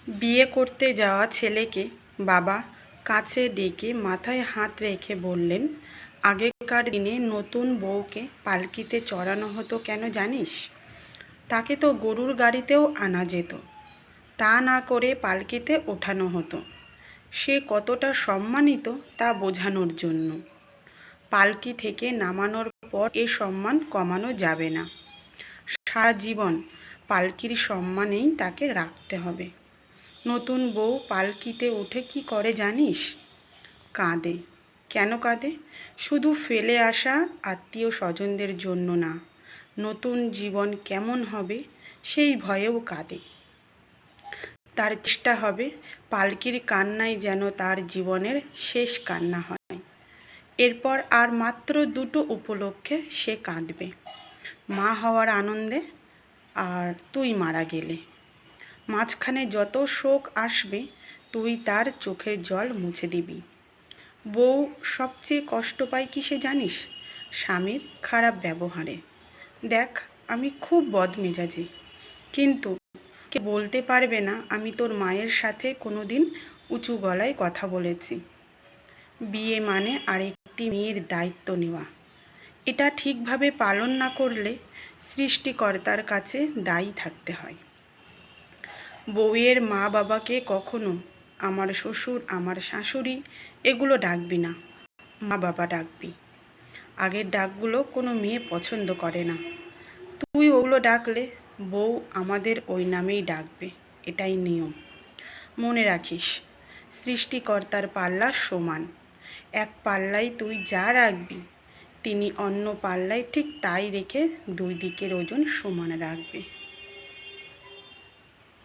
বিয়ে করতে যাওয়া ছেলেকে বাবা কাছে ডেকে মাথায় হাত রেখে বললেন, আগেকার দিনে নতুন বউকে পালকিতে চড়ানো হতো কেন জানিস? তাকে তো গরুর গাড়িতেও আনা যেত, তা না করে পালকিতে ওঠানো হতো। সে কতটা সম্মানিত তা বোঝানোর জন্য। পালকি থেকে নামানোর পর এ সম্মান কমানো যাবে না। সারা জীবন পালকির সম্মানেই তাকে রাখতে হবে। নতুন বউ পালকিতে উঠে কি করে জানিস? কাঁদে। কেন কাঁদে? শুধু ফেলে আসা আত্মীয় স্বজনদের জন্য না, নতুন জীবন কেমন হবে সেই ভয়েও কাঁদে। তার চেষ্টা হবে পালকির কান্নাই যেন তার জীবনের শেষ কান্না হয়। এরপর আর মাত্র দুটো উপলক্ষে সে কাঁদবে: মা হওয়ার আনন্দে আর তুই মারা গেলে। মাঝখানে যত শোক আসবে তুই তার চোখের জল মুছে দিবি। বউ সবচেয়ে কষ্ট পায় কিসে জানিস? স্বামীর খারাপ ব্যবহারে। দেখ, আমি খুব বদমেজাজি, কিন্তু কে বলতে পারবে না আমি তোর মায়ের সাথে কোনোদিন উঁচু গলায় কথা বলেছি। বিয়ে মানে আরেকটি মেয়ের দায়িত্ব নেওয়া। এটা ঠিকভাবে পালন না করলে সৃষ্টিকর্তার কাছে দায়ী থাকতে হয়। বউয়ের মা বাবাকে কখনো আমার শ্বশুর, আমার শাশুড়ি এগুলো ডাকবি না, মা বাবা ডাকবি। আগের ডাকগুলো কোনো মেয়ে পছন্দ করে না। তুই ওগুলো ডাকলে বউ আমাদের ওই নামেই ডাকবে, এটাই নিয়ম। মনে রাখিস, সৃষ্টিকর্তার পাল্লা সমান। এক পাল্লায় তুই যা রাখবি, তিনি অন্য পাল্লায় ঠিক তাই রেখে দুই দিকের ওজন সমান রাখবে।